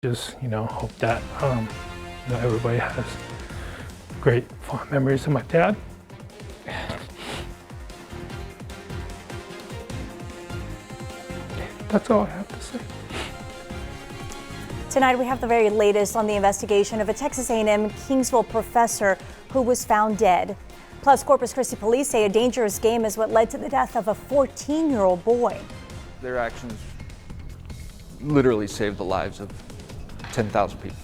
Just, hope that everybody has great fond memories of my dad. That's all I have to say. Tonight we have the very latest on the investigation of a Texas A&M Kingsville professor who was found dead. Plus, Corpus Christi police say a dangerous game is what led to the death of a 14-year-old boy. Their actions literally saved the lives of 10,000 people.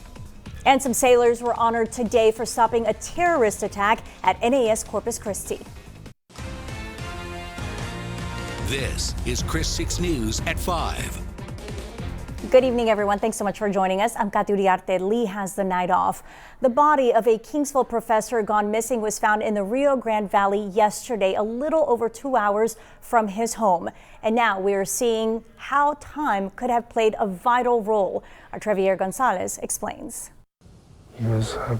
And some sailors were honored today for stopping a terrorist attack at NAS Corpus Christi. This is Chris 6 News at 5. Good evening, everyone. Thanks so much for joining us. I'm Kati Uriarte. Lee has the night off. The body of a Kingsville professor gone missing was found in the Rio Grande Valley yesterday, a little over 2 hours from his home. And now we are seeing how time could have played a vital role. Our Trevier Gonzalez explains. He was a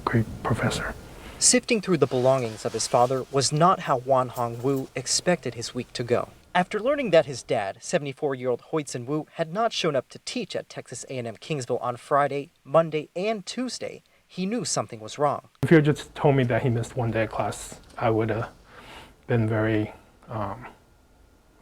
great professor. Sifting through the belongings of his father was not how Wan Hong Wu expected his week to go. After learning that his dad, 74-year-old Hoitzin Wu, had not shown up to teach at Texas A&M Kingsville on Friday, Monday, and Tuesday, he knew something was wrong. If you had just told me that he missed one day of class, I would have been very,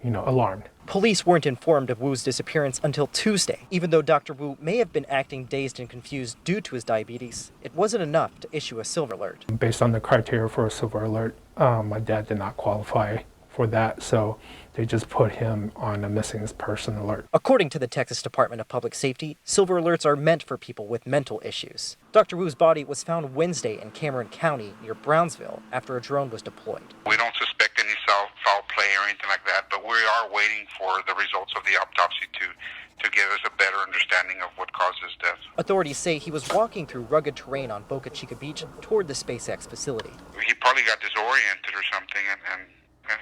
alarmed. Police weren't informed of Wu's disappearance until Tuesday. Even though Dr. Wu may have been acting dazed and confused due to his diabetes, it wasn't enough to issue a silver alert. Based on the criteria for a silver alert, my dad did not qualify for that, so they just put him on a missing person alert. According to the Texas Department of Public Safety, silver alerts are meant for people with mental issues. Dr. Wu's body was found Wednesday in Cameron County near Brownsville after a drone was deployed. We don't suspect any foul play or anything like that, but we are waiting for the results of the autopsy to give us a better understanding of what caused his death. Authorities say he was walking through rugged terrain on Boca Chica Beach toward the SpaceX facility. He probably got disoriented or something, and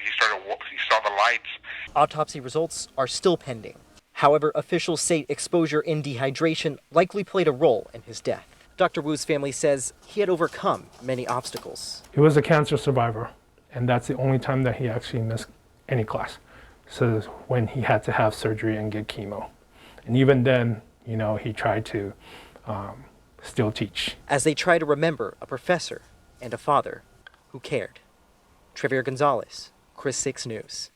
he saw the lights. Autopsy results are still pending. However, officials say exposure and dehydration likely played a role in his death. Dr. Wu's family says he had overcome many obstacles. He was a cancer survivor, and that's the only time that he actually missed any class. So when he had to have surgery and get chemo. And even then, he tried to still teach. As they try to remember a professor and a father who cared. Trevier Gonzalez, Chris 6 News.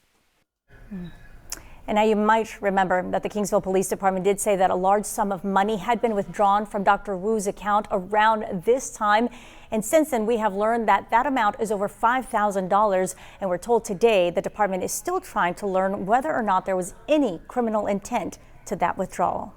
And now you might remember that the Kingsville Police Department did say that a large sum of money had been withdrawn from Dr. Wu's account around this time. And since then, we have learned that that amount is over $5,000. And we're told today the department is still trying to learn whether or not there was any criminal intent to that withdrawal.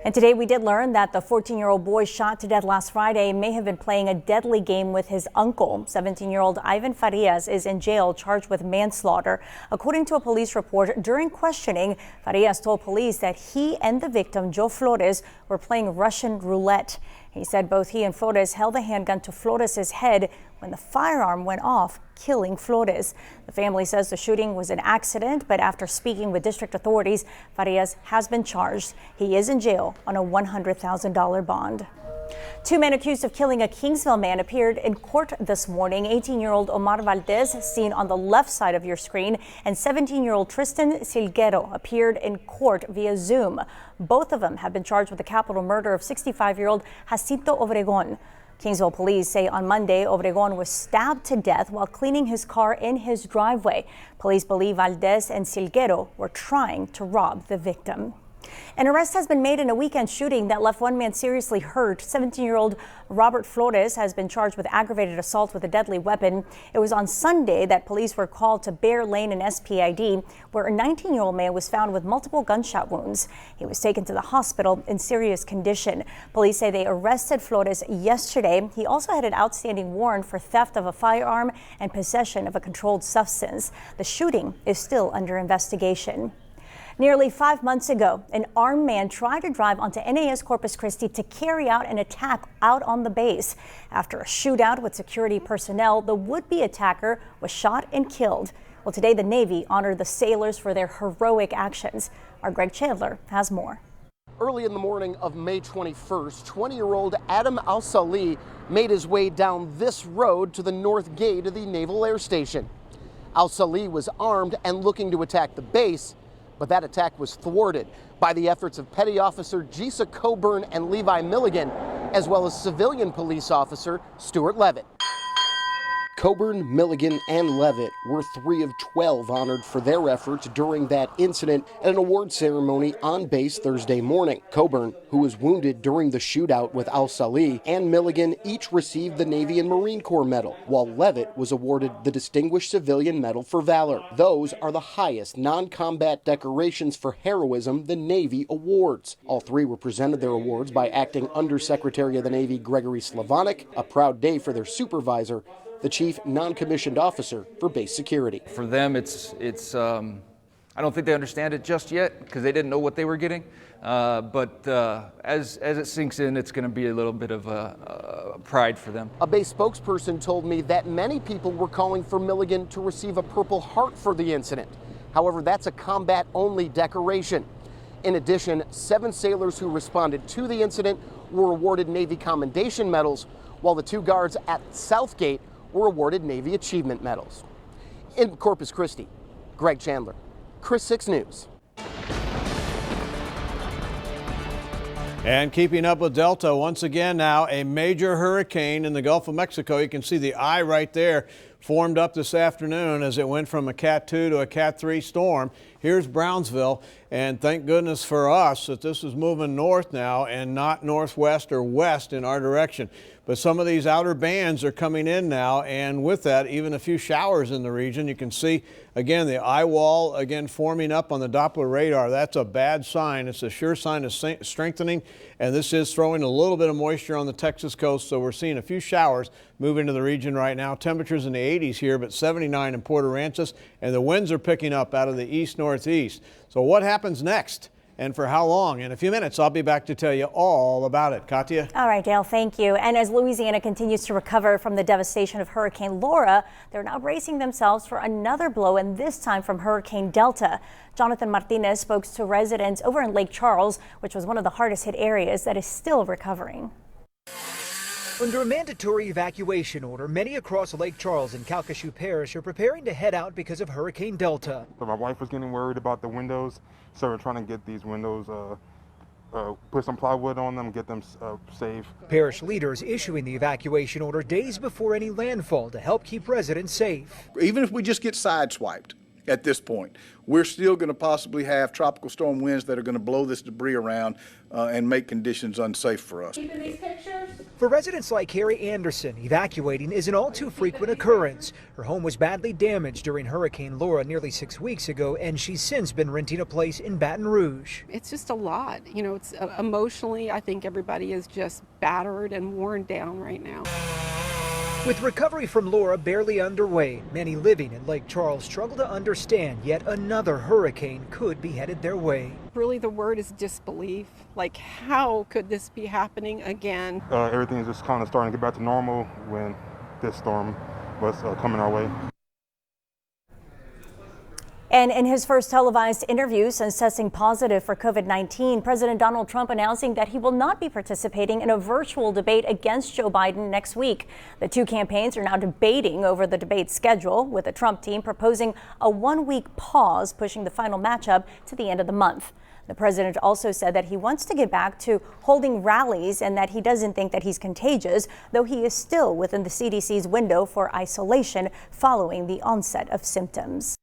And today we did learn that the 14-year-old boy shot to death last Friday may have been playing a deadly game with his uncle. 17-year-old Ivan Farias is in jail charged with manslaughter. According to a police report, during questioning, Farias told police that he and the victim, Joe Flores, were playing Russian roulette. He said both he and Flores held a handgun to Flores's head when the firearm went off, killing Flores. The family says the shooting was an accident, but after speaking with district authorities, Farias has been charged. He is in jail on a $100,000 bond. Two men accused of killing a Kingsville man appeared in court this morning. 18-year-old Omar Valdez, seen on the left side of your screen, and 17-year-old Tristan Silguero appeared in court via Zoom. Both of them have been charged with the capital murder of 65-year-old Jacinto Obregon. Kingsville police say on Monday, Obregon was stabbed to death while cleaning his car in his driveway. Police believe Valdez and Silguero were trying to rob the victim. An arrest has been made in a weekend shooting that left one man seriously hurt. 17-year-old Robert Flores has been charged with aggravated assault with a deadly weapon. It was on Sunday that police were called to Bear Lane and SPID, where a 19-year-old man was found with multiple gunshot wounds. He was taken to the hospital in serious condition. Police say they arrested Flores yesterday. He also had an outstanding warrant for theft of a firearm and possession of a controlled substance. The shooting is still under investigation. Nearly 5 months ago, an armed man tried to drive onto NAS Corpus Christi to carry out an attack out on the base. After a shootout with security personnel, the would-be attacker was shot and killed. Well, today the Navy honored the sailors for their heroic actions. Our Greg Chandler has more. Early in the morning of May 21st, 20-year-old Adam Al-Salih made his way down this road to the north gate of the Naval Air Station. Al-Salih was armed and looking to attack the base, but that attack was thwarted by the efforts of Petty Officer Gisa Coburn and Levi Milligan, as well as civilian police officer Stuart Levitt. Coburn, Milligan, and Levitt were 3 of 12 honored for their efforts during that incident at an award ceremony on base Thursday morning. Coburn, who was wounded during the shootout with Al-Salih, and Milligan each received the Navy and Marine Corps Medal, while Levitt was awarded the Distinguished Civilian Medal for Valor. Those are the highest non-combat decorations for heroism the Navy awards. All 3 were presented their awards by Acting Undersecretary of the Navy Gregory Slavanik, a proud day for their supervisor, the chief non-commissioned officer for base security. For them, it's I don't think they understand it just yet because they didn't know what they were getting. But as it sinks in, it's going to be a little bit of pride for them. A base spokesperson told me that many people were calling for Milligan to receive a Purple Heart for the incident. However, that's a combat-only decoration. In addition, 7 sailors who responded to the incident were awarded Navy Commendation Medals, while the 2 guards at Southgate were awarded Navy Achievement Medals. In Corpus Christi, Greg Chandler, Chris 6 News. And keeping up with Delta, once again now a major hurricane in the Gulf of Mexico. You can see the eye right there formed up this afternoon as it went from a Cat 2 to a Cat 3 storm. Here's Brownsville, and thank goodness for us that this is moving north now and not northwest or west in our direction. But some of these outer bands are coming in now, and with that, even a few showers in the region. You can see, again, the eye wall again forming up on the Doppler radar. That's a bad sign. It's a sure sign of strengthening, and this is throwing a little bit of moisture on the Texas coast, so we're seeing a few showers move into the region right now. Temperatures in the 80s here, but 79 in Port Aransas, and the winds are picking up out of the east-northeast. So what happens next? And for how long? In a few minutes, I'll be back to tell you all about it. Katya? All right, Dale, thank you. And as Louisiana continues to recover from the devastation of Hurricane Laura, they're now bracing themselves for another blow, and this time from Hurricane Delta. Jonathan Martinez spoke to residents over in Lake Charles, which was one of the hardest hit areas that is still recovering. Under a mandatory evacuation order, many across Lake Charles and Calcasieu Parish are preparing to head out because of Hurricane Delta. So my wife was getting worried about the windows, so we're trying to get these windows, put some plywood on them, get them safe. Parish leaders issuing the evacuation order days before any landfall to help keep residents safe. Even if we just get sideswiped at this point, we're still going to possibly have tropical storm winds that are going to blow this debris around and make conditions unsafe for us. For residents like Carrie Anderson, evacuating is an all too frequent occurrence. Her home was badly damaged during Hurricane Laura nearly 6 weeks ago, and she's since been renting a place in Baton Rouge. It's just a lot. You know, it's emotionally, I think everybody is just battered and worn down right now. With recovery from Laura barely underway, many living in Lake Charles struggle to understand yet another hurricane could be headed their way. Really, the word is disbelief. Like, how could this be happening again? Everything is just kind of starting to get back to normal when this storm was coming our way. And in his first televised interview since testing positive for COVID-19, President Donald Trump announcing that he will not be participating in a virtual debate against Joe Biden next week. The 2 campaigns are now debating over the debate schedule, with the Trump team proposing a 1-week pause, pushing the final matchup to the end of the month. The president also said that he wants to get back to holding rallies and that he doesn't think that he's contagious, though he is still within the CDC's window for isolation following the onset of symptoms.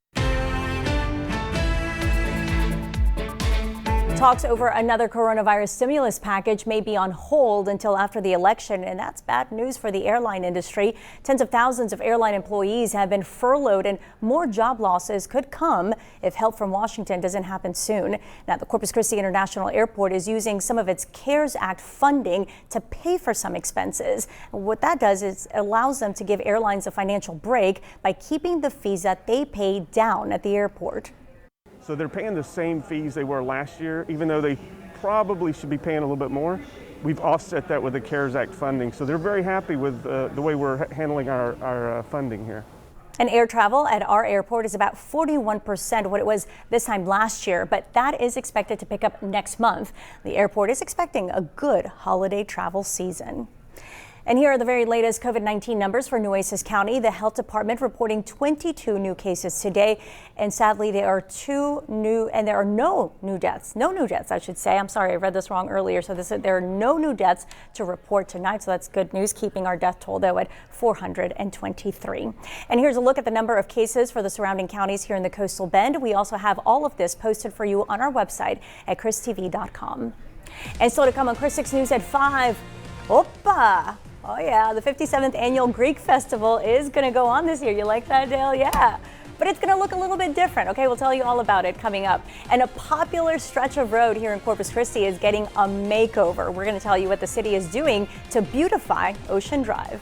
Talks over another coronavirus stimulus package may be on hold until after the election, and that's bad news for the airline industry. Tens of thousands of airline employees have been furloughed, and more job losses could come if help from Washington doesn't happen soon. Now, the Corpus Christi International Airport is using some of its CARES Act funding to pay for some expenses. What that does is allows them to give airlines a financial break by keeping the fees that they pay down at the airport. So they're paying the same fees they were last year, even though they probably should be paying a little bit more. We've offset that with the CARES Act funding. So they're very happy with the way we're handling our funding here. And air travel at our airport is about 41% of what it was this time last year, but that is expected to pick up next month. The airport is expecting a good holiday travel season. And here are the very latest COVID-19 numbers for Nueces County. The health department reporting 22 new cases today. And sadly, there are no new deaths. No new deaths, I should say. I'm sorry, I read this wrong earlier. So there are no new deaths to report tonight. So that's good news, keeping our death toll, though, at 423. And here's a look at the number of cases for the surrounding counties here in the Coastal Bend. We also have all of this posted for you on our website at christv.com. And still to come on Chris 6 News at 5. Opa! Oh yeah, the 57th annual Greek Festival is going to go on this year. You like that, Dale? Yeah. But it's going to look a little bit different. Okay, we'll tell you all about it coming up. And a popular stretch of road here in Corpus Christi is getting a makeover. We're going to tell you what the city is doing to beautify Ocean Drive.